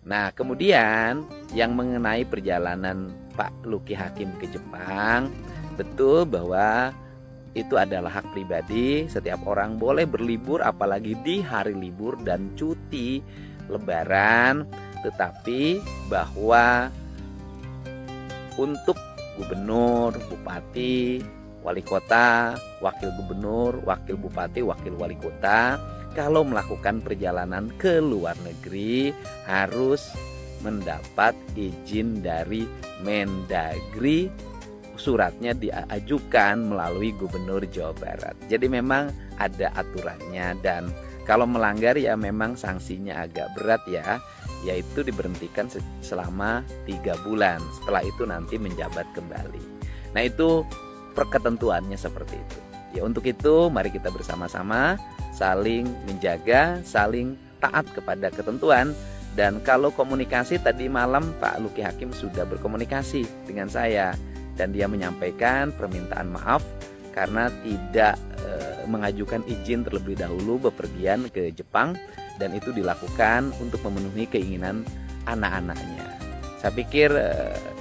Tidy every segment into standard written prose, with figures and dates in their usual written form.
Nah, kemudian yang mengenai perjalanan Pak Lucky Hakim ke Jepang, betul bahwa itu adalah hak pribadi. Setiap orang boleh berlibur, apalagi di hari libur dan cuti Lebaran. Tetapi bahwa untuk gubernur, bupati, wali kota, wakil gubernur, wakil bupati, wakil wali kota, kalau melakukan perjalanan ke luar negeri harus mendapat izin dari Mendagri. Suratnya diajukan melalui Gubernur Jawa Barat. Jadi memang ada aturannya, dan kalau melanggar ya memang sanksinya agak berat ya, yaitu diberhentikan selama 3 bulan. Setelah itu nanti menjabat kembali. Nah, itu perketentuannya seperti itu. Ya, untuk itu mari kita bersama-sama saling menjaga, saling taat kepada ketentuan. Dan kalau komunikasi, tadi malam Pak Lucky Hakim sudah berkomunikasi dengan saya, dan dia menyampaikan permintaan maaf karena tidak mengajukan izin terlebih dahulu bepergian ke Jepang, dan itu dilakukan untuk memenuhi keinginan anak-anaknya. Saya pikir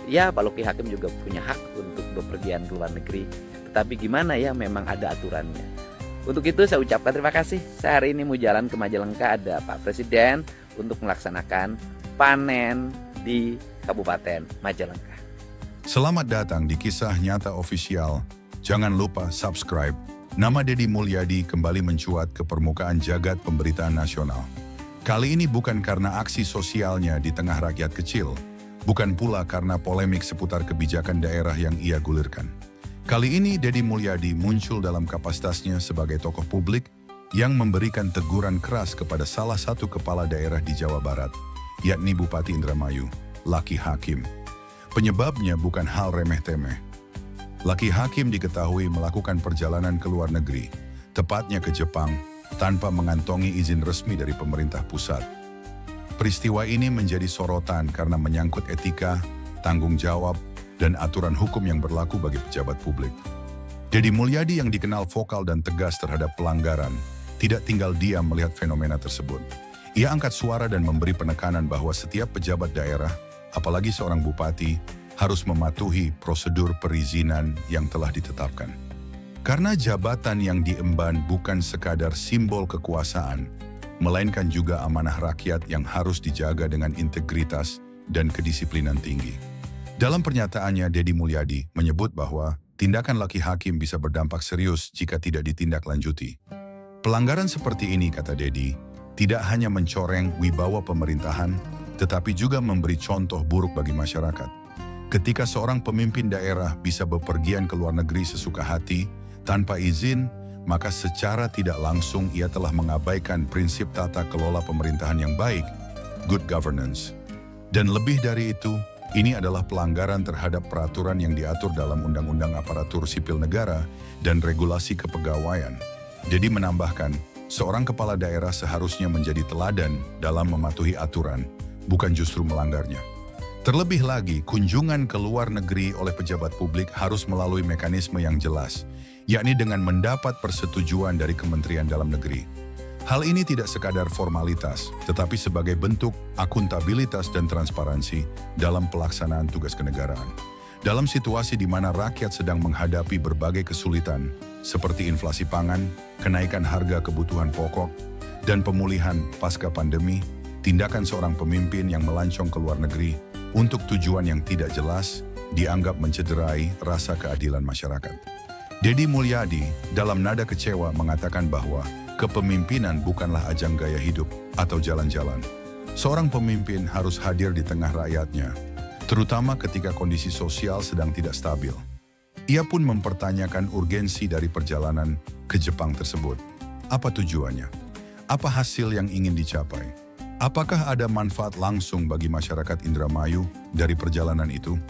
ya Pak Lucky Hakim juga punya hak untuk bepergian ke luar negeri, tetapi gimana ya, memang ada aturannya. Untuk itu saya ucapkan terima kasih. Saya hari ini mau jalan ke Majalengka, ada Pak Presiden untuk melaksanakan panen di Kabupaten Majalengka. Selamat datang di Kisah Nyata Official. Jangan lupa subscribe. Nama Deddy Mulyadi kembali mencuat ke permukaan jagat pemberitaan nasional. Kali ini bukan karena aksi sosialnya di tengah rakyat kecil, bukan pula karena polemik seputar kebijakan daerah yang ia gulirkan. Kali ini Deddy Mulyadi muncul dalam kapasitasnya sebagai tokoh publik yang memberikan teguran keras kepada salah satu kepala daerah di Jawa Barat, yakni Bupati Indramayu, Lucky Hakim. Penyebabnya bukan hal remeh-temeh. Lucky Hakim diketahui melakukan perjalanan ke luar negeri, tepatnya ke Jepang, tanpa mengantongi izin resmi dari pemerintah pusat. Peristiwa ini menjadi sorotan karena menyangkut etika, tanggung jawab, dan aturan hukum yang berlaku bagi pejabat publik. Deddy Mulyadi yang dikenal vokal dan tegas terhadap pelanggaran, tidak tinggal diam melihat fenomena tersebut. Ia angkat suara dan memberi penekanan bahwa setiap pejabat daerah, apalagi seorang bupati, harus mematuhi prosedur perizinan yang telah ditetapkan. Karena jabatan yang diemban bukan sekadar simbol kekuasaan, melainkan juga amanah rakyat yang harus dijaga dengan integritas dan kedisiplinan tinggi. Dalam pernyataannya, Deddy Mulyadi menyebut bahwa tindakan Lucky Hakim bisa berdampak serius jika tidak ditindaklanjuti. Pelanggaran seperti ini, kata Deddy, tidak hanya mencoreng wibawa pemerintahan, tetapi juga memberi contoh buruk bagi masyarakat. Ketika seorang pemimpin daerah bisa bepergian ke luar negeri sesuka hati, tanpa izin, maka secara tidak langsung ia telah mengabaikan prinsip tata kelola pemerintahan yang baik, good governance. Dan lebih dari itu, ini adalah pelanggaran terhadap peraturan yang diatur dalam Undang-Undang Aparatur Sipil Negara dan Regulasi Kepegawaian. Deddy menambahkan, seorang kepala daerah seharusnya menjadi teladan dalam mematuhi aturan, bukan justru melanggarnya. Terlebih lagi, kunjungan ke luar negeri oleh pejabat publik harus melalui mekanisme yang jelas, yakni dengan mendapat persetujuan dari Kementerian Dalam Negeri. Hal ini tidak sekadar formalitas, tetapi sebagai bentuk akuntabilitas dan transparansi dalam pelaksanaan tugas kenegaraan. Dalam situasi di mana rakyat sedang menghadapi berbagai kesulitan, seperti inflasi pangan, kenaikan harga kebutuhan pokok, dan pemulihan pasca pandemi, tindakan seorang pemimpin yang melancong ke luar negeri untuk tujuan yang tidak jelas dianggap mencederai rasa keadilan masyarakat. Deddy Mulyadi dalam nada kecewa mengatakan bahwa kepemimpinan bukanlah ajang gaya hidup atau jalan-jalan. Seorang pemimpin harus hadir di tengah rakyatnya, terutama ketika kondisi sosial sedang tidak stabil. Ia pun mempertanyakan urgensi dari perjalanan ke Jepang tersebut. Apa tujuannya? Apa hasil yang ingin dicapai? Apakah ada manfaat langsung bagi masyarakat Indramayu dari perjalanan itu?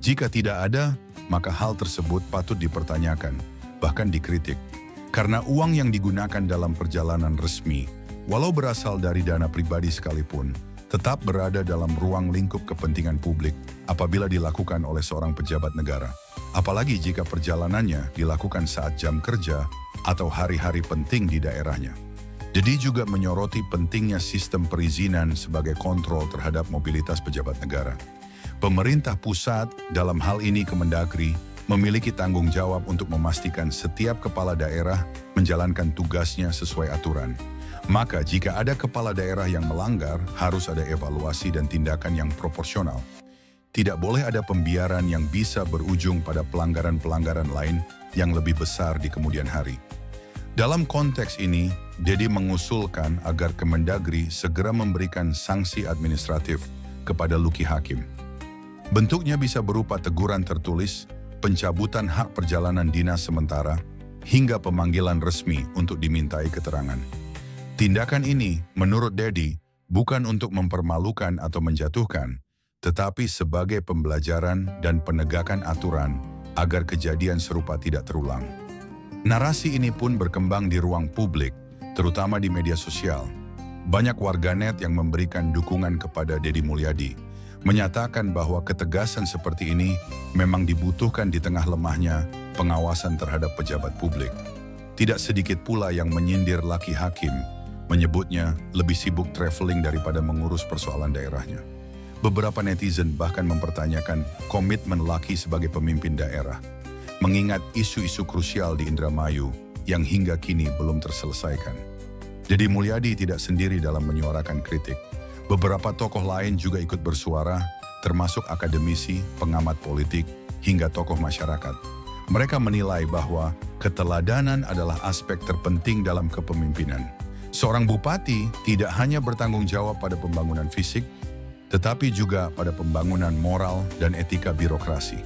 Jika tidak ada, maka hal tersebut patut dipertanyakan, bahkan dikritik. Karena uang yang digunakan dalam perjalanan resmi, walau berasal dari dana pribadi sekalipun, tetap berada dalam ruang lingkup kepentingan publik apabila dilakukan oleh seorang pejabat negara. Apalagi jika perjalanannya dilakukan saat jam kerja atau hari-hari penting di daerahnya. Dedi juga menyoroti pentingnya sistem perizinan sebagai kontrol terhadap mobilitas pejabat negara. Pemerintah pusat, dalam hal ini Kemendagri, memiliki tanggung jawab untuk memastikan setiap kepala daerah menjalankan tugasnya sesuai aturan. Maka jika ada kepala daerah yang melanggar, harus ada evaluasi dan tindakan yang proporsional. Tidak boleh ada pembiaran yang bisa berujung pada pelanggaran-pelanggaran lain yang lebih besar di kemudian hari. Dalam konteks ini, Dedi mengusulkan agar Kemendagri segera memberikan sanksi administratif kepada Luki Hakim. Bentuknya bisa berupa teguran tertulis, pencabutan hak perjalanan dinas sementara, hingga pemanggilan resmi untuk dimintai keterangan. Tindakan ini, menurut Dedi, bukan untuk mempermalukan atau menjatuhkan, tetapi sebagai pembelajaran dan penegakan aturan agar kejadian serupa tidak terulang. Narasi ini pun berkembang di ruang publik, terutama di media sosial. Banyak warganet yang memberikan dukungan kepada Dedi Mulyadi, menyatakan bahwa ketegasan seperti ini memang dibutuhkan di tengah lemahnya pengawasan terhadap pejabat publik. Tidak sedikit pula yang menyindir Luki Hakim, menyebutnya lebih sibuk traveling daripada mengurus persoalan daerahnya. Beberapa netizen bahkan mempertanyakan komitmen Luki sebagai pemimpin daerah, mengingat isu-isu krusial di Indramayu yang hingga kini belum terselesaikan. Dedi Mulyadi tidak sendiri dalam menyuarakan kritik. Beberapa tokoh lain juga ikut bersuara, termasuk akademisi, pengamat politik, hingga tokoh masyarakat. Mereka menilai bahwa keteladanan adalah aspek terpenting dalam kepemimpinan. Seorang bupati tidak hanya bertanggung jawab pada pembangunan fisik, tetapi juga pada pembangunan moral dan etika birokrasi.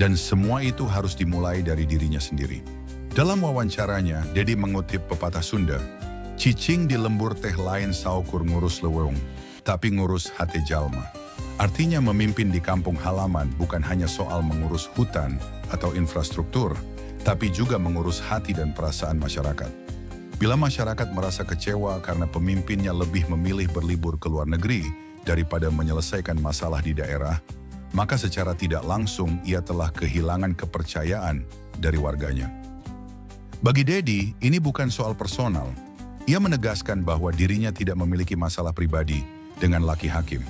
Dan semua itu harus dimulai dari dirinya sendiri. Dalam wawancaranya, Dedi mengutip pepatah Sunda, "Cicing di lembur teh lain saukur ngurus leweng, tapi ngurus hati jalma." Artinya memimpin di kampung halaman bukan hanya soal mengurus hutan atau infrastruktur, tapi juga mengurus hati dan perasaan masyarakat. Bila masyarakat merasa kecewa karena pemimpinnya lebih memilih berlibur ke luar negeri daripada menyelesaikan masalah di daerah, maka secara tidak langsung ia telah kehilangan kepercayaan dari warganya. Bagi Dedi, ini bukan soal personal. Ia menegaskan bahwa dirinya tidak memiliki masalah pribadi dengan Luki Hakim.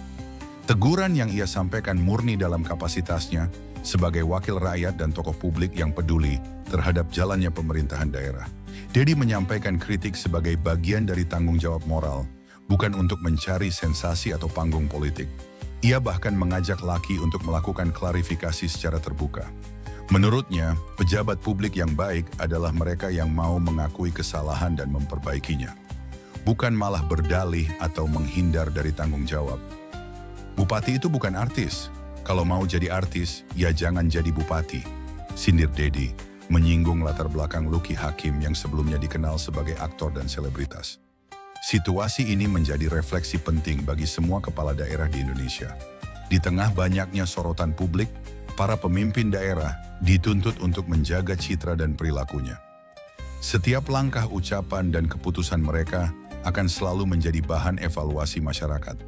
Teguran yang ia sampaikan murni dalam kapasitasnya sebagai wakil rakyat dan tokoh publik yang peduli terhadap jalannya pemerintahan daerah. Dedi menyampaikan kritik sebagai bagian dari tanggung jawab moral, bukan untuk mencari sensasi atau panggung politik. Ia bahkan mengajak Luki untuk melakukan klarifikasi secara terbuka. Menurutnya, pejabat publik yang baik adalah mereka yang mau mengakui kesalahan dan memperbaikinya, bukan malah berdalih atau menghindar dari tanggung jawab. Bupati itu bukan artis. Kalau mau jadi artis, ya jangan jadi bupati, sindir Dedi, menyinggung latar belakang Luki Hakim yang sebelumnya dikenal sebagai aktor dan selebritas. Situasi ini menjadi refleksi penting bagi semua kepala daerah di Indonesia. Di tengah banyaknya sorotan publik, para pemimpin daerah dituntut untuk menjaga citra dan perilakunya. Setiap langkah ucapan dan keputusan mereka akan selalu menjadi bahan evaluasi masyarakat.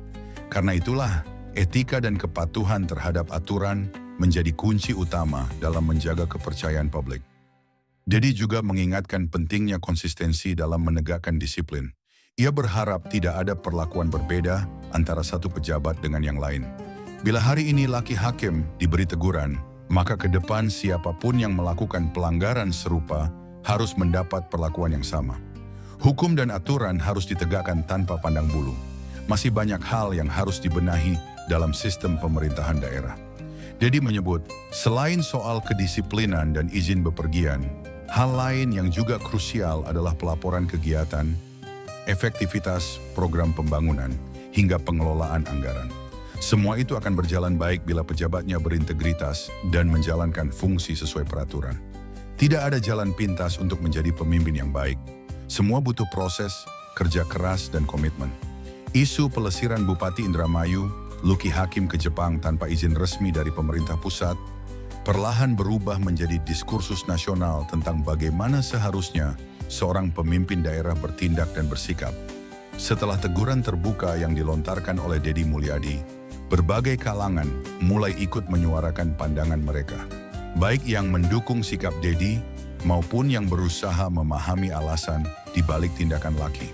Karena itulah, etika dan kepatuhan terhadap aturan menjadi kunci utama dalam menjaga kepercayaan publik. Dedi juga mengingatkan pentingnya konsistensi dalam menegakkan disiplin. Ia berharap tidak ada perlakuan berbeda antara satu pejabat dengan yang lain. Bila hari ini Luki Hakim diberi teguran, maka ke depan siapapun yang melakukan pelanggaran serupa harus mendapat perlakuan yang sama. Hukum dan aturan harus ditegakkan tanpa pandang bulu. Masih banyak hal yang harus dibenahi dalam sistem pemerintahan daerah. Dedi menyebut, selain soal kedisiplinan dan izin bepergian, hal lain yang juga krusial adalah pelaporan kegiatan, efektivitas program pembangunan, hingga pengelolaan anggaran. Semua itu akan berjalan baik bila pejabatnya berintegritas dan menjalankan fungsi sesuai peraturan. Tidak ada jalan pintas untuk menjadi pemimpin yang baik. Semua butuh proses, kerja keras, dan komitmen. Isu pelesiran Bupati Indramayu, Luki Hakim ke Jepang tanpa izin resmi dari pemerintah pusat, perlahan berubah menjadi diskursus nasional tentang bagaimana seharusnya seorang pemimpin daerah bertindak dan bersikap. Setelah teguran terbuka yang dilontarkan oleh Dedi Mulyadi, berbagai kalangan mulai ikut menyuarakan pandangan mereka, baik yang mendukung sikap Dedi maupun yang berusaha memahami alasan di balik tindakan Luki.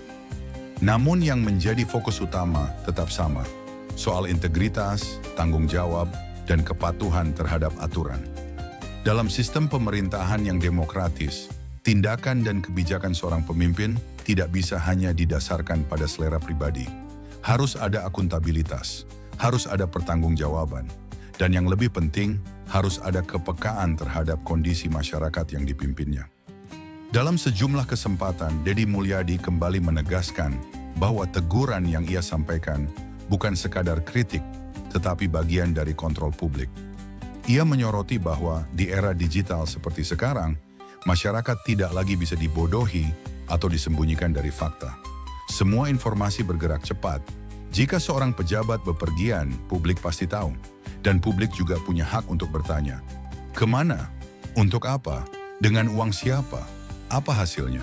Namun yang menjadi fokus utama tetap sama, soal integritas, tanggung jawab, dan kepatuhan terhadap aturan. Dalam sistem pemerintahan yang demokratis, tindakan dan kebijakan seorang pemimpin tidak bisa hanya didasarkan pada selera pribadi. Harus ada akuntabilitas, harus ada pertanggungjawaban, dan yang lebih penting, harus ada kepekaan terhadap kondisi masyarakat yang dipimpinnya. Dalam sejumlah kesempatan, Deddy Mulyadi kembali menegaskan bahwa teguran yang ia sampaikan bukan sekadar kritik, tetapi bagian dari kontrol publik. Ia menyoroti bahwa di era digital seperti sekarang, masyarakat tidak lagi bisa dibodohi atau disembunyikan dari fakta. Semua informasi bergerak cepat. Jika seorang pejabat bepergian, publik pasti tahu. Dan publik juga punya hak untuk bertanya, kemana? Untuk apa? Dengan uang siapa? Apa hasilnya?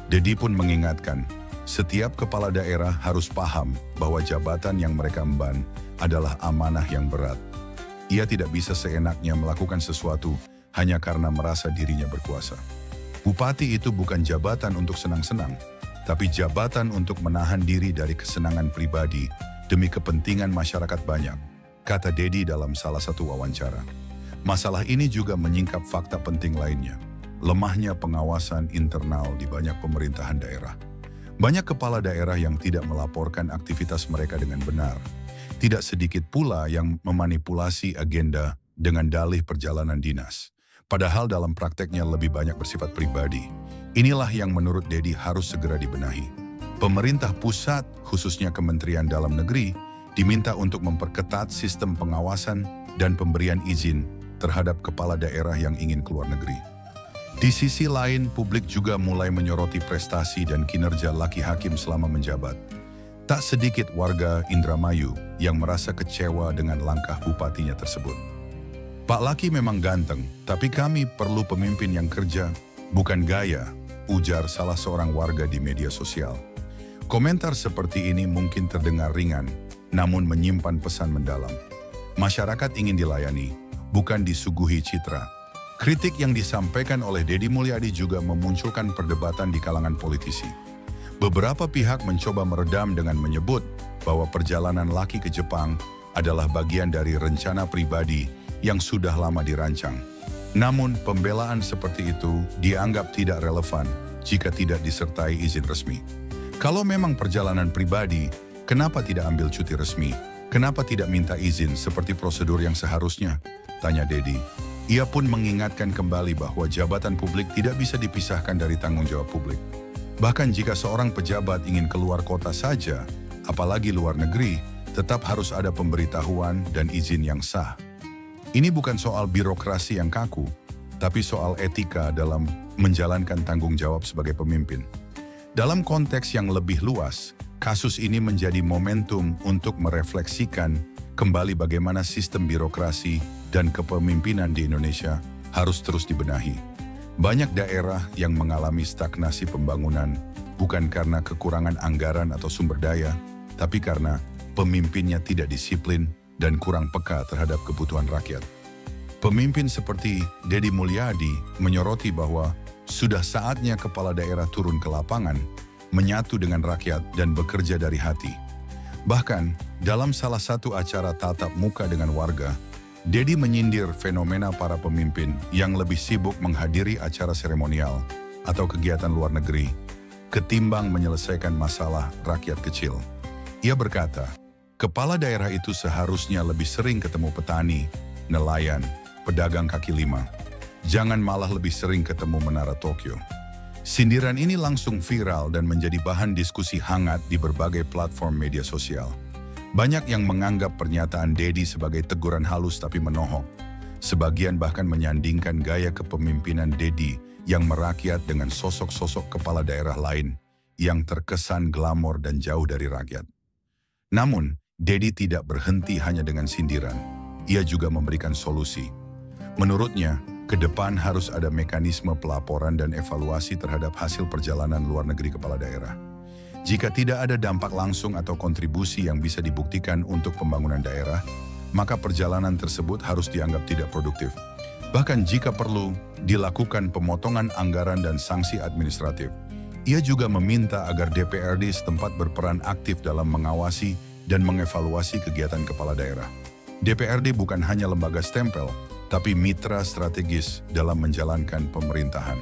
Deddy pun mengingatkan, setiap kepala daerah harus paham bahwa jabatan yang mereka emban adalah amanah yang berat. Ia tidak bisa seenaknya melakukan sesuatu hanya karena merasa dirinya berkuasa. Bupati itu bukan jabatan untuk senang-senang, tapi jabatan untuk menahan diri dari kesenangan pribadi demi kepentingan masyarakat banyak, kata Deddy dalam salah satu wawancara. Masalah ini juga menyingkap fakta penting lainnya, lemahnya pengawasan internal di banyak pemerintahan daerah. Banyak kepala daerah yang tidak melaporkan aktivitas mereka dengan benar. Tidak sedikit pula yang memanipulasi agenda dengan dalih perjalanan dinas. Padahal dalam prakteknya lebih banyak bersifat pribadi. Inilah yang menurut Deddy harus segera dibenahi. Pemerintah pusat, khususnya Kementerian Dalam Negeri, diminta untuk memperketat sistem pengawasan dan pemberian izin terhadap kepala daerah yang ingin keluar negeri. Di sisi lain, publik juga mulai menyoroti prestasi dan kinerja Laki Hakim selama menjabat. Tak sedikit warga Indramayu yang merasa kecewa dengan langkah bupatinya tersebut. Pak Laki memang ganteng, tapi kami perlu pemimpin yang kerja, bukan gaya, ujar salah seorang warga di media sosial. Komentar seperti ini mungkin terdengar ringan, namun menyimpan pesan mendalam. Masyarakat ingin dilayani, bukan disuguhi citra. Kritik yang disampaikan oleh Deddy Mulyadi juga memunculkan perdebatan di kalangan politisi. Beberapa pihak mencoba meredam dengan menyebut bahwa perjalanan Laki ke Jepang adalah bagian dari rencana pribadi yang sudah lama dirancang. Namun, pembelaan seperti itu dianggap tidak relevan jika tidak disertai izin resmi. Kalau memang perjalanan pribadi, kenapa tidak ambil cuti resmi? Kenapa tidak minta izin seperti prosedur yang seharusnya? Tanya Deddy. Ia pun mengingatkan kembali bahwa jabatan publik tidak bisa dipisahkan dari tanggung jawab publik. Bahkan jika seorang pejabat ingin keluar kota saja, apalagi luar negeri, tetap harus ada pemberitahuan dan izin yang sah. Ini bukan soal birokrasi yang kaku, tapi soal etika dalam menjalankan tanggung jawab sebagai pemimpin. Dalam konteks yang lebih luas, kasus ini menjadi momentum untuk merefleksikan kembali bagaimana sistem birokrasi dan kepemimpinan di Indonesia harus terus dibenahi. Banyak daerah yang mengalami stagnasi pembangunan bukan karena kekurangan anggaran atau sumber daya, tapi karena pemimpinnya tidak disiplin dan kurang peka terhadap kebutuhan rakyat. Pemimpin seperti Deddy Mulyadi menyoroti bahwa sudah saatnya kepala daerah turun ke lapangan, menyatu dengan rakyat dan bekerja dari hati. Bahkan, dalam salah satu acara tatap muka dengan warga, Deddy menyindir fenomena para pemimpin yang lebih sibuk menghadiri acara seremonial atau kegiatan luar negeri, ketimbang menyelesaikan masalah rakyat kecil. Ia berkata, kepala daerah itu seharusnya lebih sering ketemu petani, nelayan, pedagang kaki lima. Jangan malah lebih sering ketemu Menara Tokyo. Sindiran ini langsung viral dan menjadi bahan diskusi hangat di berbagai platform media sosial. Banyak yang menganggap pernyataan Deddy sebagai teguran halus tapi menohok. Sebagian bahkan menyandingkan gaya kepemimpinan Deddy yang merakyat dengan sosok-sosok kepala daerah lain yang terkesan glamor dan jauh dari rakyat. Namun, Deddy tidak berhenti hanya dengan sindiran. Ia juga memberikan solusi. Menurutnya, ke depan harus ada mekanisme pelaporan dan evaluasi terhadap hasil perjalanan luar negeri kepala daerah. Jika tidak ada dampak langsung atau kontribusi yang bisa dibuktikan untuk pembangunan daerah, maka perjalanan tersebut harus dianggap tidak produktif. Bahkan jika perlu, dilakukan pemotongan anggaran dan sanksi administratif. Ia juga meminta agar DPRD setempat berperan aktif dalam mengawasi dan mengevaluasi kegiatan kepala daerah. DPRD bukan hanya lembaga stempel, tapi mitra strategis dalam menjalankan pemerintahan.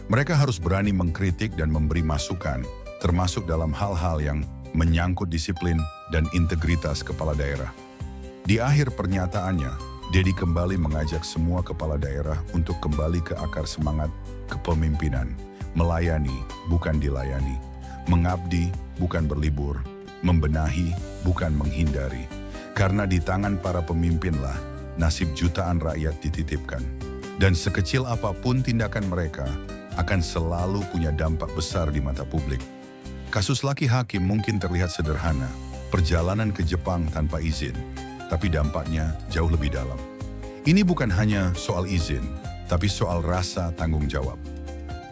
Mereka harus berani mengkritik dan memberi masukan, termasuk dalam hal-hal yang menyangkut disiplin dan integritas kepala daerah. Di akhir pernyataannya, Dedi kembali mengajak semua kepala daerah untuk kembali ke akar semangat kepemimpinan, melayani bukan dilayani, mengabdi bukan berlibur, membenahi bukan menghindari. Karena di tangan para pemimpinlah nasib jutaan rakyat dititipkan. Dan sekecil apapun tindakan mereka akan selalu punya dampak besar di mata publik. Kasus Lucky Hakim mungkin terlihat sederhana, perjalanan ke Jepang tanpa izin, tapi dampaknya jauh lebih dalam. Ini bukan hanya soal izin, tapi soal rasa tanggung jawab.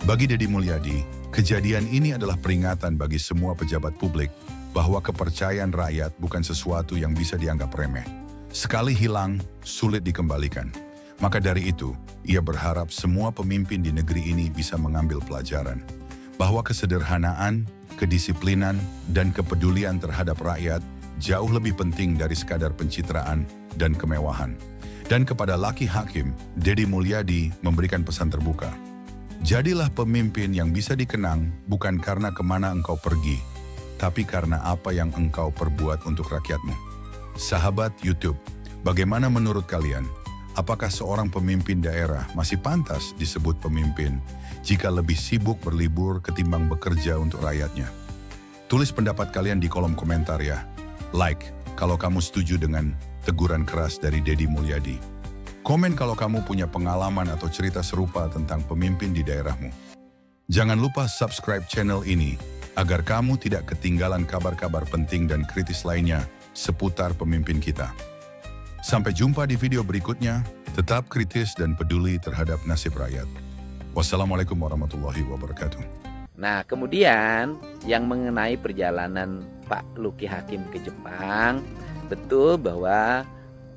Bagi Dedi Mulyadi, kejadian ini adalah peringatan bagi semua pejabat publik bahwa kepercayaan rakyat bukan sesuatu yang bisa dianggap remeh. Sekali hilang, sulit dikembalikan. Maka dari itu, ia berharap semua pemimpin di negeri ini bisa mengambil pelajaran bahwa kesederhanaan, kedisiplinan, dan kepedulian terhadap rakyat jauh lebih penting dari sekadar pencitraan dan kemewahan. Dan kepada Lucky Hakim, Dedi Mulyadi memberikan pesan terbuka. Jadilah pemimpin yang bisa dikenang bukan karena kemana engkau pergi, tapi karena apa yang engkau perbuat untuk rakyatmu. Sahabat YouTube, bagaimana menurut kalian? Apakah seorang pemimpin daerah masih pantas disebut pemimpin jika lebih sibuk berlibur ketimbang bekerja untuk rakyatnya? Tulis pendapat kalian di kolom komentar ya. Like kalau kamu setuju dengan teguran keras dari Dedi Mulyadi. Komen kalau kamu punya pengalaman atau cerita serupa tentang pemimpin di daerahmu. Jangan lupa subscribe channel ini agar kamu tidak ketinggalan kabar-kabar penting dan kritis lainnya seputar pemimpin kita. Sampai jumpa di video berikutnya, tetap kritis dan peduli terhadap nasib rakyat. Wassalamualaikum warahmatullahi wabarakatuh. Nah, kemudian yang mengenai perjalanan Pak Lucky Hakim ke Jepang, betul bahwa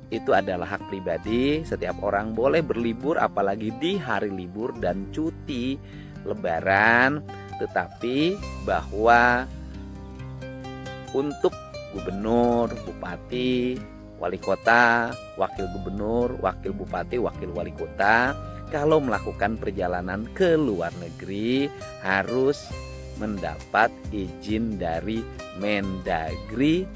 itu adalah hak pribadi, setiap orang boleh berlibur apalagi di hari libur dan cuti lebaran, tetapi bahwa untuk gubernur, bupati, wali kota, wakil gubernur, wakil bupati, wakil wali kota, kalau melakukan perjalanan ke luar negeri harus mendapat izin dari Mendagri.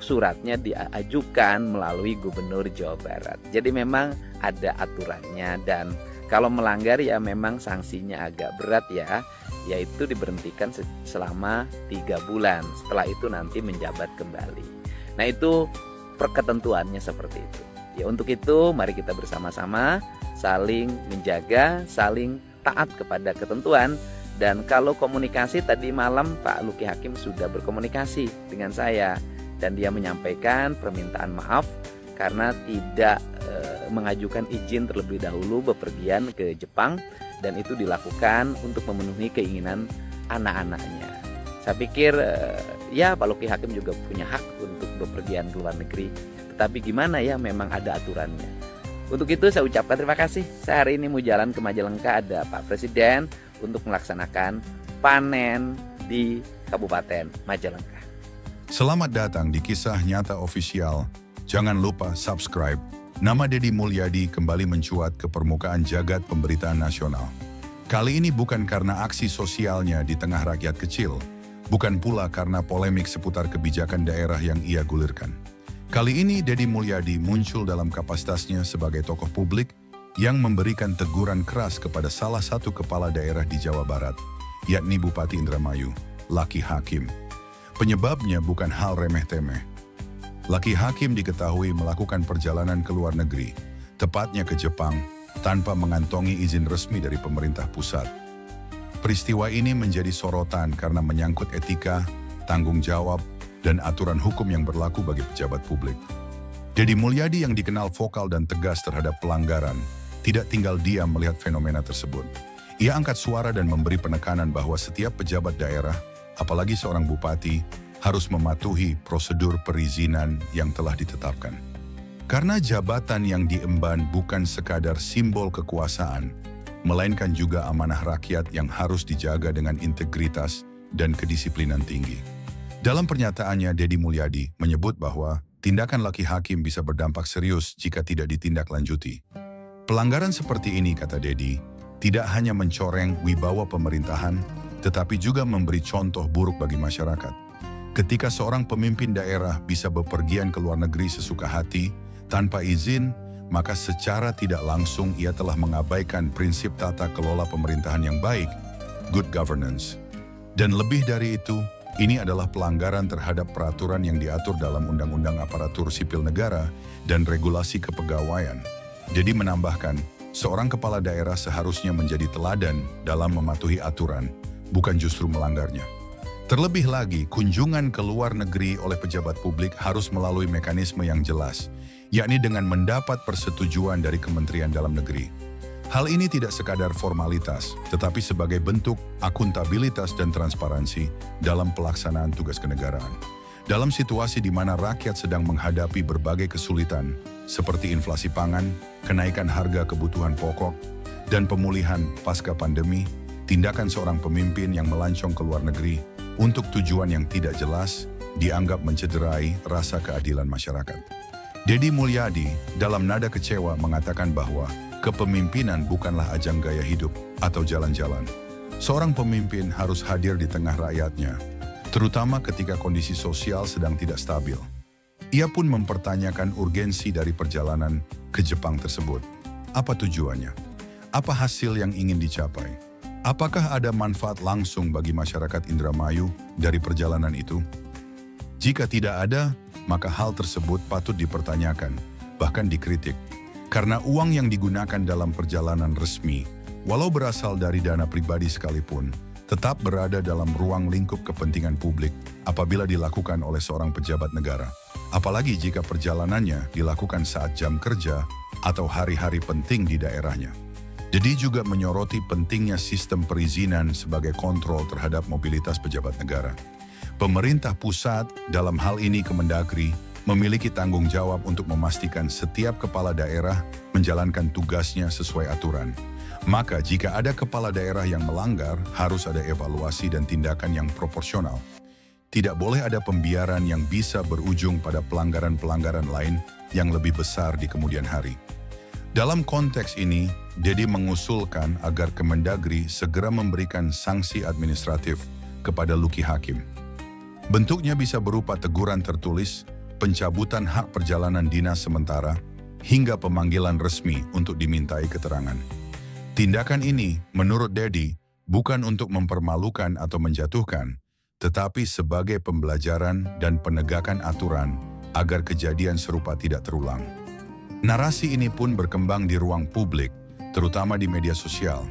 Suratnya diajukan melalui Gubernur Jawa Barat. Jadi memang ada aturannya, dan kalau melanggar ya memang sanksinya agak berat ya, yaitu diberhentikan selama 3 bulan. Setelah itu nanti menjabat kembali. Nah, itu ketentuannya seperti itu. Ya, untuk itu mari kita bersama-sama saling menjaga, saling taat kepada ketentuan. Dan kalau komunikasi, tadi malam Pak Lucky Hakim sudah berkomunikasi dengan saya, dan dia menyampaikan permintaan maaf karena tidak mengajukan izin terlebih dahulu bepergian ke Jepang, dan itu dilakukan untuk memenuhi keinginan anak-anaknya. Saya pikir ya Pak Lucky Hakim juga punya hak untuk bepergian ke luar negeri, tetapi gimana ya, memang ada aturannya. Untuk itu saya ucapkan terima kasih. Saya hari ini mau jalan ke Majalengka, ada Pak Presiden untuk melaksanakan panen di Kabupaten Majalengka. Selamat datang di Kisah Nyata Official. Jangan lupa subscribe. Nama Dedi Mulyadi kembali mencuat ke permukaan jagat pemberitaan nasional. Kali ini bukan karena aksi sosialnya di tengah rakyat kecil, bukan pula karena polemik seputar kebijakan daerah yang ia gulirkan. Kali ini Dedi Mulyadi muncul dalam kapasitasnya sebagai tokoh publik yang memberikan teguran keras kepada salah satu kepala daerah di Jawa Barat, yakni Bupati Indramayu, Lucky Hakim. Penyebabnya bukan hal remeh-temeh. Lucky Hakim diketahui melakukan perjalanan ke luar negeri, tepatnya ke Jepang, tanpa mengantongi izin resmi dari pemerintah pusat. Peristiwa ini menjadi sorotan karena menyangkut etika, tanggung jawab, dan aturan hukum yang berlaku bagi pejabat publik. Dedi Mulyadi yang dikenal vokal dan tegas terhadap pelanggaran, tidak tinggal diam melihat fenomena tersebut. Ia angkat suara dan memberi penekanan bahwa setiap pejabat daerah, apalagi seorang bupati, harus mematuhi prosedur perizinan yang telah ditetapkan. Karena jabatan yang diemban bukan sekadar simbol kekuasaan, melainkan juga amanah rakyat yang harus dijaga dengan integritas dan kedisiplinan tinggi. Dalam pernyataannya, Deddy Mulyadi menyebut bahwa tindakan laki hakim bisa berdampak serius jika tidak ditindaklanjuti. Pelanggaran seperti ini, kata Deddy, tidak hanya mencoreng wibawa pemerintahan, tetapi juga memberi contoh buruk bagi masyarakat. Ketika seorang pemimpin daerah bisa bepergian ke luar negeri sesuka hati, tanpa izin, maka secara tidak langsung ia telah mengabaikan prinsip tata kelola pemerintahan yang baik, good governance. Dan lebih dari itu, ini adalah pelanggaran terhadap peraturan yang diatur dalam Undang-Undang Aparatur Sipil Negara dan Regulasi Kepegawaian. Jadi menambahkan, seorang kepala daerah seharusnya menjadi teladan dalam mematuhi aturan, bukan justru melanggarnya. Terlebih lagi, kunjungan ke luar negeri oleh pejabat publik harus melalui mekanisme yang jelas, yakni dengan mendapat persetujuan dari Kementerian Dalam Negeri. Hal ini tidak sekadar formalitas, tetapi sebagai bentuk akuntabilitas dan transparansi dalam pelaksanaan tugas kenegaraan. Dalam situasi di mana rakyat sedang menghadapi berbagai kesulitan, seperti inflasi pangan, kenaikan harga kebutuhan pokok, dan pemulihan pasca pandemi, tindakan seorang pemimpin yang melancong ke luar negeri untuk tujuan yang tidak jelas dianggap mencederai rasa keadilan masyarakat. Deddy Mulyadi dalam nada kecewa mengatakan bahwa kepemimpinan bukanlah ajang gaya hidup atau jalan-jalan. Seorang pemimpin harus hadir di tengah rakyatnya, terutama ketika kondisi sosial sedang tidak stabil. Ia pun mempertanyakan urgensi dari perjalanan ke Jepang tersebut. Apa tujuannya? Apa hasil yang ingin dicapai? Apakah ada manfaat langsung bagi masyarakat Indramayu dari perjalanan itu? Jika tidak ada, maka hal tersebut patut dipertanyakan, bahkan dikritik. Karena uang yang digunakan dalam perjalanan resmi, walau berasal dari dana pribadi sekalipun, tetap berada dalam ruang lingkup kepentingan publik apabila dilakukan oleh seorang pejabat negara. Apalagi jika perjalanannya dilakukan saat jam kerja atau hari-hari penting di daerahnya. Dedi juga menyoroti pentingnya sistem perizinan sebagai kontrol terhadap mobilitas pejabat negara. Pemerintah pusat, dalam hal ini Kemendagri, memiliki tanggung jawab untuk memastikan setiap kepala daerah menjalankan tugasnya sesuai aturan. Maka jika ada kepala daerah yang melanggar, harus ada evaluasi dan tindakan yang proporsional. Tidak boleh ada pembiaran yang bisa berujung pada pelanggaran-pelanggaran lain yang lebih besar di kemudian hari. Dalam konteks ini, Dedi mengusulkan agar Kemendagri segera memberikan sanksi administratif kepada Luki Hakim. Bentuknya bisa berupa teguran tertulis, pencabutan hak perjalanan dinas sementara, hingga pemanggilan resmi untuk dimintai keterangan. Tindakan ini, menurut Dedi, bukan untuk mempermalukan atau menjatuhkan, tetapi sebagai pembelajaran dan penegakan aturan agar kejadian serupa tidak terulang. Narasi ini pun berkembang di ruang publik, terutama di media sosial.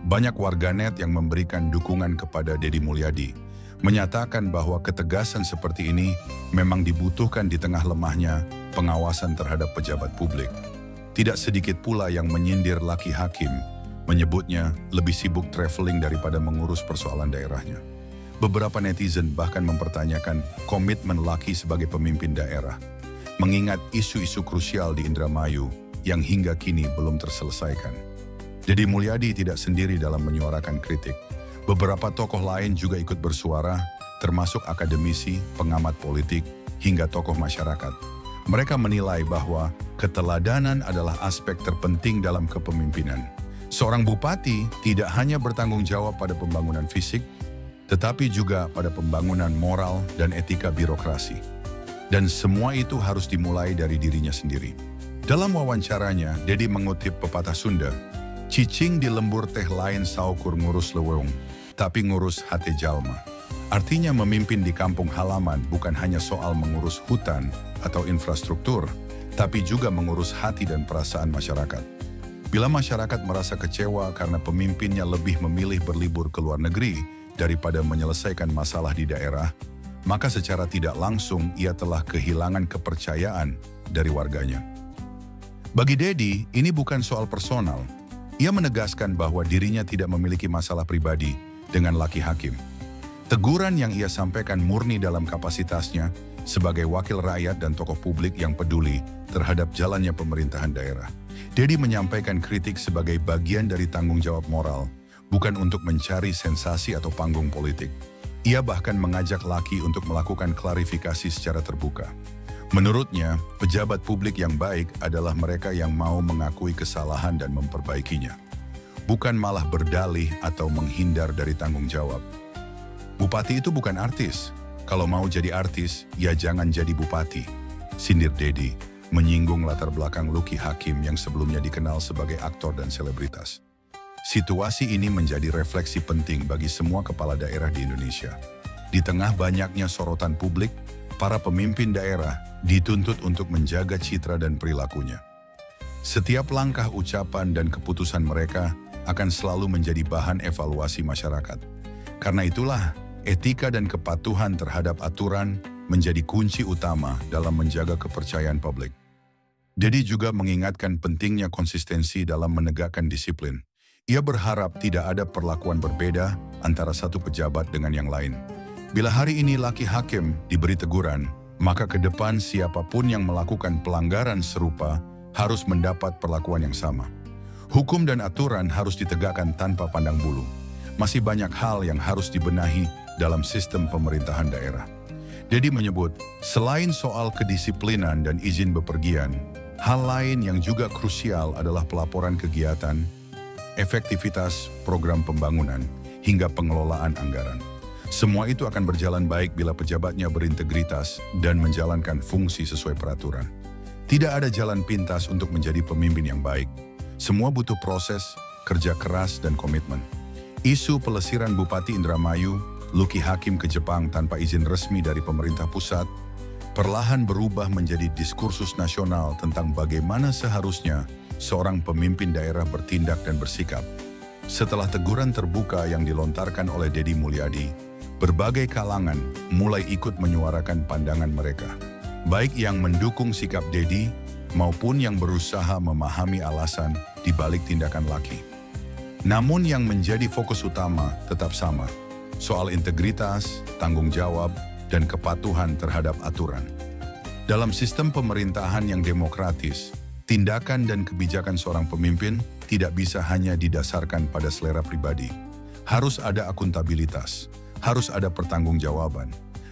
Banyak warganet yang memberikan dukungan kepada Deddy Mulyadi, menyatakan bahwa ketegasan seperti ini memang dibutuhkan di tengah lemahnya pengawasan terhadap pejabat publik. Tidak sedikit pula yang menyindir Laki Hakim, menyebutnya lebih sibuk traveling daripada mengurus persoalan daerahnya. Beberapa netizen bahkan mempertanyakan komitmen Laki sebagai pemimpin daerah, mengingat isu-isu krusial di Indramayu yang hingga kini belum terselesaikan. Deddy Mulyadi tidak sendiri dalam menyuarakan kritik. Beberapa tokoh lain juga ikut bersuara, termasuk akademisi, pengamat politik, hingga tokoh masyarakat. Mereka menilai bahwa keteladanan adalah aspek terpenting dalam kepemimpinan. Seorang bupati tidak hanya bertanggung jawab pada pembangunan fisik, tetapi juga pada pembangunan moral dan etika birokrasi. Dan semua itu harus dimulai dari dirinya sendiri. Dalam wawancaranya, Dedi mengutip pepatah Sunda, "Cicing di lembur teh lain saukur ngurus leweng, tapi ngurus hati jalma." Artinya memimpin di kampung halaman bukan hanya soal mengurus hutan atau infrastruktur, tapi juga mengurus hati dan perasaan masyarakat. Bila masyarakat merasa kecewa karena pemimpinnya lebih memilih berlibur ke luar negeri daripada menyelesaikan masalah di daerah, maka secara tidak langsung ia telah kehilangan kepercayaan dari warganya. Bagi Dedi, ini bukan soal personal. Ia menegaskan bahwa dirinya tidak memiliki masalah pribadi dengan Laki Hakim. Teguran yang ia sampaikan murni dalam kapasitasnya sebagai wakil rakyat dan tokoh publik yang peduli terhadap jalannya pemerintahan daerah. Dedi menyampaikan kritik sebagai bagian dari tanggung jawab moral, bukan untuk mencari sensasi atau panggung politik. Ia bahkan mengajak Lucky untuk melakukan klarifikasi secara terbuka. Menurutnya, pejabat publik yang baik adalah mereka yang mau mengakui kesalahan dan memperbaikinya, bukan malah berdalih atau menghindar dari tanggung jawab. Bupati itu bukan artis. Kalau mau jadi artis, ya jangan jadi bupati, sindir Dedi, menyinggung latar belakang Lucky Hakim yang sebelumnya dikenal sebagai aktor dan selebritas. Situasi ini menjadi refleksi penting bagi semua kepala daerah di Indonesia. Di tengah banyaknya sorotan publik, para pemimpin daerah dituntut untuk menjaga citra dan perilakunya. Setiap langkah ucapan dan keputusan mereka akan selalu menjadi bahan evaluasi masyarakat. Karena itulah, etika dan kepatuhan terhadap aturan menjadi kunci utama dalam menjaga kepercayaan publik. Dedi juga mengingatkan pentingnya konsistensi dalam menegakkan disiplin. Ia berharap tidak ada perlakuan berbeda antara satu pejabat dengan yang lain. Bila hari ini Lucky Hakim diberi teguran, maka ke depan siapapun yang melakukan pelanggaran serupa harus mendapat perlakuan yang sama. Hukum dan aturan harus ditegakkan tanpa pandang bulu. Masih banyak hal yang harus dibenahi dalam sistem pemerintahan daerah. Dedi menyebut, selain soal kedisiplinan dan izin bepergian, hal lain yang juga krusial adalah pelaporan kegiatan, efektivitas program pembangunan, hingga pengelolaan anggaran. Semua itu akan berjalan baik bila pejabatnya berintegritas dan menjalankan fungsi sesuai peraturan. Tidak ada jalan pintas untuk menjadi pemimpin yang baik. Semua butuh proses, kerja keras, dan komitmen. Isu pelesiran Bupati Indramayu, Lucky Hakim ke Jepang tanpa izin resmi dari pemerintah pusat, perlahan berubah menjadi diskursus nasional tentang bagaimana seharusnya seorang pemimpin daerah bertindak dan bersikap. Setelah teguran terbuka yang dilontarkan oleh Dedi Mulyadi, berbagai kalangan mulai ikut menyuarakan pandangan mereka, baik yang mendukung sikap Dedi maupun yang berusaha memahami alasan di balik tindakan Lucky. Namun yang menjadi fokus utama tetap sama, soal integritas, tanggung jawab, dan kepatuhan terhadap aturan. Dalam sistem pemerintahan yang demokratis, tindakan dan kebijakan seorang pemimpin tidak bisa hanya didasarkan pada selera pribadi. Harus ada akuntabilitas, harus ada pertanggungjawaban,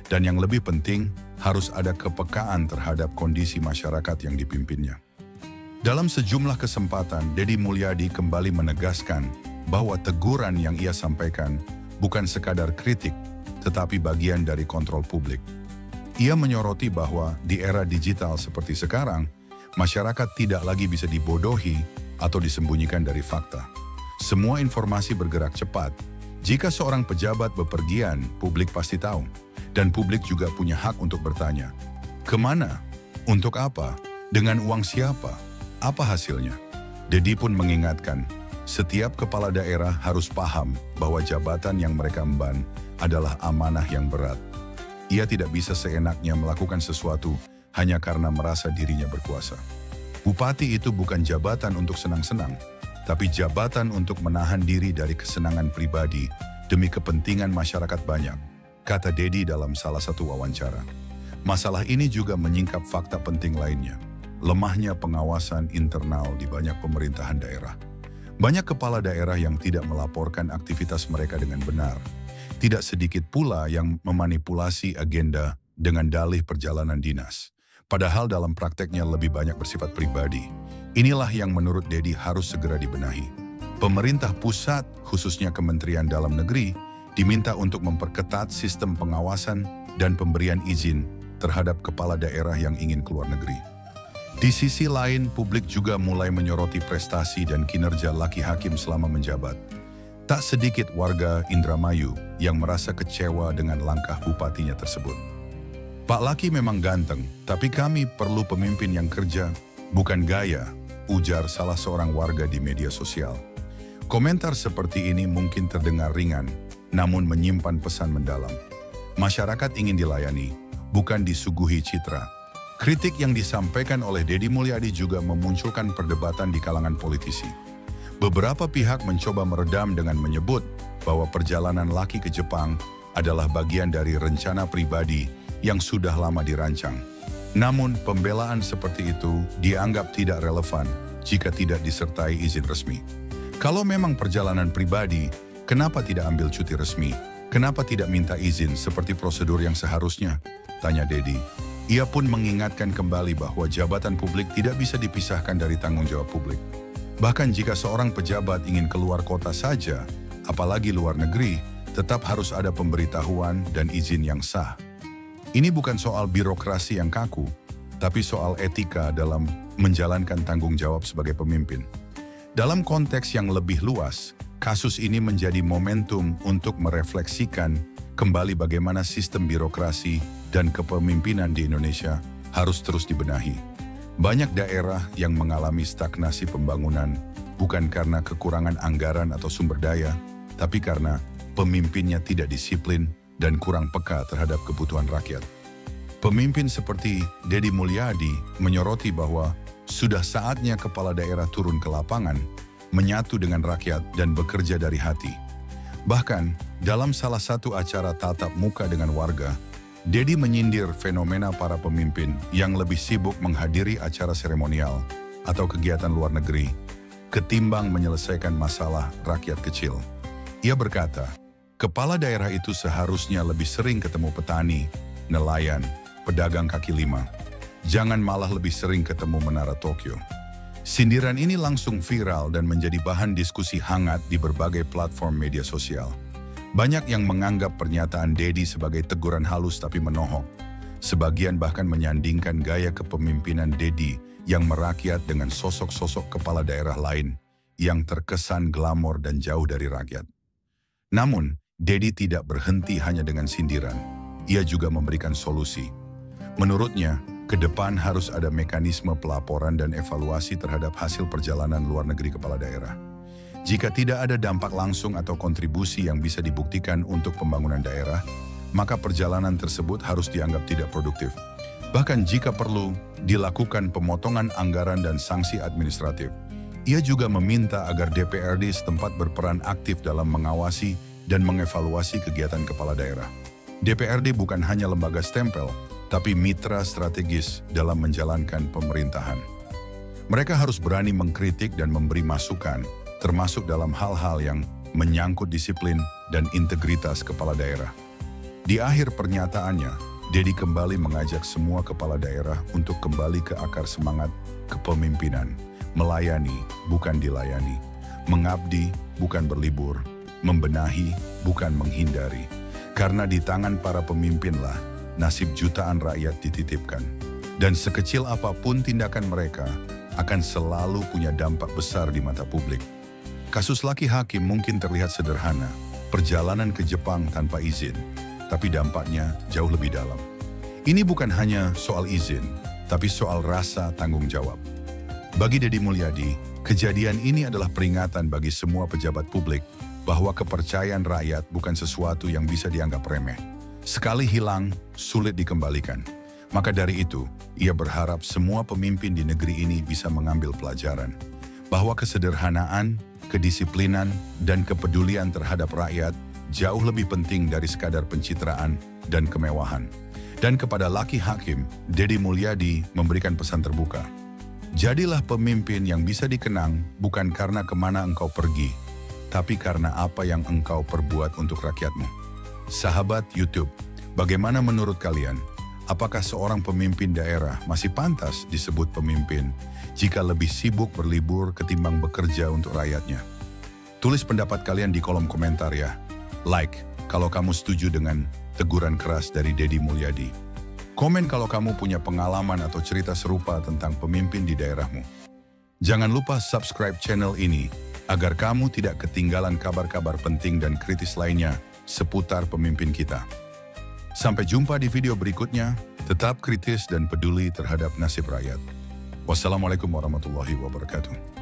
dan yang lebih penting, harus ada kepekaan terhadap kondisi masyarakat yang dipimpinnya. Dalam sejumlah kesempatan, Dedi Mulyadi kembali menegaskan bahwa teguran yang ia sampaikan bukan sekadar kritik, tetapi bagian dari kontrol publik. Ia menyoroti bahwa di era digital seperti sekarang, masyarakat tidak lagi bisa dibodohi atau disembunyikan dari fakta. Semua informasi bergerak cepat. Jika seorang pejabat bepergian, publik pasti tahu. Dan publik juga punya hak untuk bertanya, kemana? Untuk apa? Dengan uang siapa? Apa hasilnya? Dedi pun mengingatkan, setiap kepala daerah harus paham bahwa jabatan yang mereka emban adalah amanah yang berat. Ia tidak bisa seenaknya melakukan sesuatu hanya karena merasa dirinya berkuasa. Bupati itu bukan jabatan untuk senang-senang, tapi jabatan untuk menahan diri dari kesenangan pribadi demi kepentingan masyarakat banyak, kata Dedi dalam salah satu wawancara. Masalah ini juga menyingkap fakta penting lainnya, lemahnya pengawasan internal di banyak pemerintahan daerah. Banyak kepala daerah yang tidak melaporkan aktivitas mereka dengan benar. Tidak sedikit pula yang memanipulasi agenda dengan dalih perjalanan dinas. Padahal dalam prakteknya lebih banyak bersifat pribadi. Inilah yang menurut Dedi harus segera dibenahi. Pemerintah pusat, khususnya Kementerian Dalam Negeri, diminta untuk memperketat sistem pengawasan dan pemberian izin terhadap kepala daerah yang ingin keluar negeri. Di sisi lain, publik juga mulai menyoroti prestasi dan kinerja Lucky Hakim selama menjabat. Tak sedikit warga Indramayu yang merasa kecewa dengan langkah bupatinya tersebut. Pak Lucky memang ganteng, tapi kami perlu pemimpin yang kerja, bukan gaya, ujar salah seorang warga di media sosial. Komentar seperti ini mungkin terdengar ringan, namun menyimpan pesan mendalam. Masyarakat ingin dilayani, bukan disuguhi citra. Kritik yang disampaikan oleh Dedi Mulyadi juga memunculkan perdebatan di kalangan politisi. Beberapa pihak mencoba meredam dengan menyebut bahwa perjalanan Lucky ke Jepang adalah bagian dari rencana pribadi yang sudah lama dirancang. Namun, pembelaan seperti itu dianggap tidak relevan jika tidak disertai izin resmi. Kalau memang perjalanan pribadi, kenapa tidak ambil cuti resmi? Kenapa tidak minta izin seperti prosedur yang seharusnya? Tanya Dedi. Ia pun mengingatkan kembali bahwa jabatan publik tidak bisa dipisahkan dari tanggung jawab publik. Bahkan jika seorang pejabat ingin keluar kota saja, apalagi luar negeri, tetap harus ada pemberitahuan dan izin yang sah. Ini bukan soal birokrasi yang kaku, tapi soal etika dalam menjalankan tanggung jawab sebagai pemimpin. Dalam konteks yang lebih luas, kasus ini menjadi momentum untuk merefleksikan kembali bagaimana sistem birokrasi dan kepemimpinan di Indonesia harus terus dibenahi. Banyak daerah yang mengalami stagnasi pembangunan bukan karena kekurangan anggaran atau sumber daya, tapi karena pemimpinnya tidak disiplin dan kurang peka terhadap kebutuhan rakyat. Pemimpin seperti Dedi Mulyadi menyoroti bahwa sudah saatnya kepala daerah turun ke lapangan, menyatu dengan rakyat dan bekerja dari hati. Bahkan, dalam salah satu acara tatap muka dengan warga, Dedi menyindir fenomena para pemimpin yang lebih sibuk menghadiri acara seremonial atau kegiatan luar negeri, ketimbang menyelesaikan masalah rakyat kecil. Ia berkata, kepala daerah itu seharusnya lebih sering ketemu petani, nelayan, pedagang kaki lima. Jangan malah lebih sering ketemu Menara Tokyo. Sindiran ini langsung viral dan menjadi bahan diskusi hangat di berbagai platform media sosial. Banyak yang menganggap pernyataan Dedi sebagai teguran halus tapi menohok. Sebagian bahkan menyandingkan gaya kepemimpinan Dedi yang merakyat dengan sosok-sosok kepala daerah lain yang terkesan glamor dan jauh dari rakyat. Namun, Dedi tidak berhenti hanya dengan sindiran. Ia juga memberikan solusi. Menurutnya, ke depan harus ada mekanisme pelaporan dan evaluasi terhadap hasil perjalanan luar negeri kepala daerah. Jika tidak ada dampak langsung atau kontribusi yang bisa dibuktikan untuk pembangunan daerah, maka perjalanan tersebut harus dianggap tidak produktif. Bahkan jika perlu, dilakukan pemotongan anggaran dan sanksi administratif. Ia juga meminta agar DPRD setempat berperan aktif dalam mengawasi dan mengevaluasi kegiatan kepala daerah. DPRD bukan hanya lembaga stempel, tapi mitra strategis dalam menjalankan pemerintahan. Mereka harus berani mengkritik dan memberi masukan, termasuk dalam hal-hal yang menyangkut disiplin dan integritas kepala daerah. Di akhir pernyataannya, Dedi kembali mengajak semua kepala daerah untuk kembali ke akar semangat kepemimpinan, melayani, bukan dilayani, mengabdi, bukan berlibur, membenahi, bukan menghindari. Karena di tangan para pemimpinlah nasib jutaan rakyat dititipkan. Dan sekecil apapun tindakan mereka akan selalu punya dampak besar di mata publik. Kasus Laki Hakim mungkin terlihat sederhana, perjalanan ke Jepang tanpa izin, tapi dampaknya jauh lebih dalam. Ini bukan hanya soal izin, tapi soal rasa tanggung jawab. Bagi Dedi Mulyadi, kejadian ini adalah peringatan bagi semua pejabat publik bahwa kepercayaan rakyat bukan sesuatu yang bisa dianggap remeh. Sekali hilang, sulit dikembalikan. Maka dari itu, ia berharap semua pemimpin di negeri ini bisa mengambil pelajaran bahwa kesederhanaan, kedisiplinan, dan kepedulian terhadap rakyat jauh lebih penting dari sekadar pencitraan dan kemewahan. Dan kepada Laki Hakim, Dedi Mulyadi memberikan pesan terbuka. Jadilah pemimpin yang bisa dikenang bukan karena kemana engkau pergi, tapi karena apa yang engkau perbuat untuk rakyatmu. Sahabat YouTube, bagaimana menurut kalian? Apakah seorang pemimpin daerah masih pantas disebut pemimpin jika lebih sibuk berlibur ketimbang bekerja untuk rakyatnya? Tulis pendapat kalian di kolom komentar ya. Like kalau kamu setuju dengan teguran keras dari Dedi Mulyadi. Komen kalau kamu punya pengalaman atau cerita serupa tentang pemimpin di daerahmu. Jangan lupa subscribe channel ini agar kamu tidak ketinggalan kabar-kabar penting dan kritis lainnya seputar pemimpin kita. Sampai jumpa di video berikutnya, tetap kritis dan peduli terhadap nasib rakyat. Wassalamualaikum warahmatullahi wabarakatuh.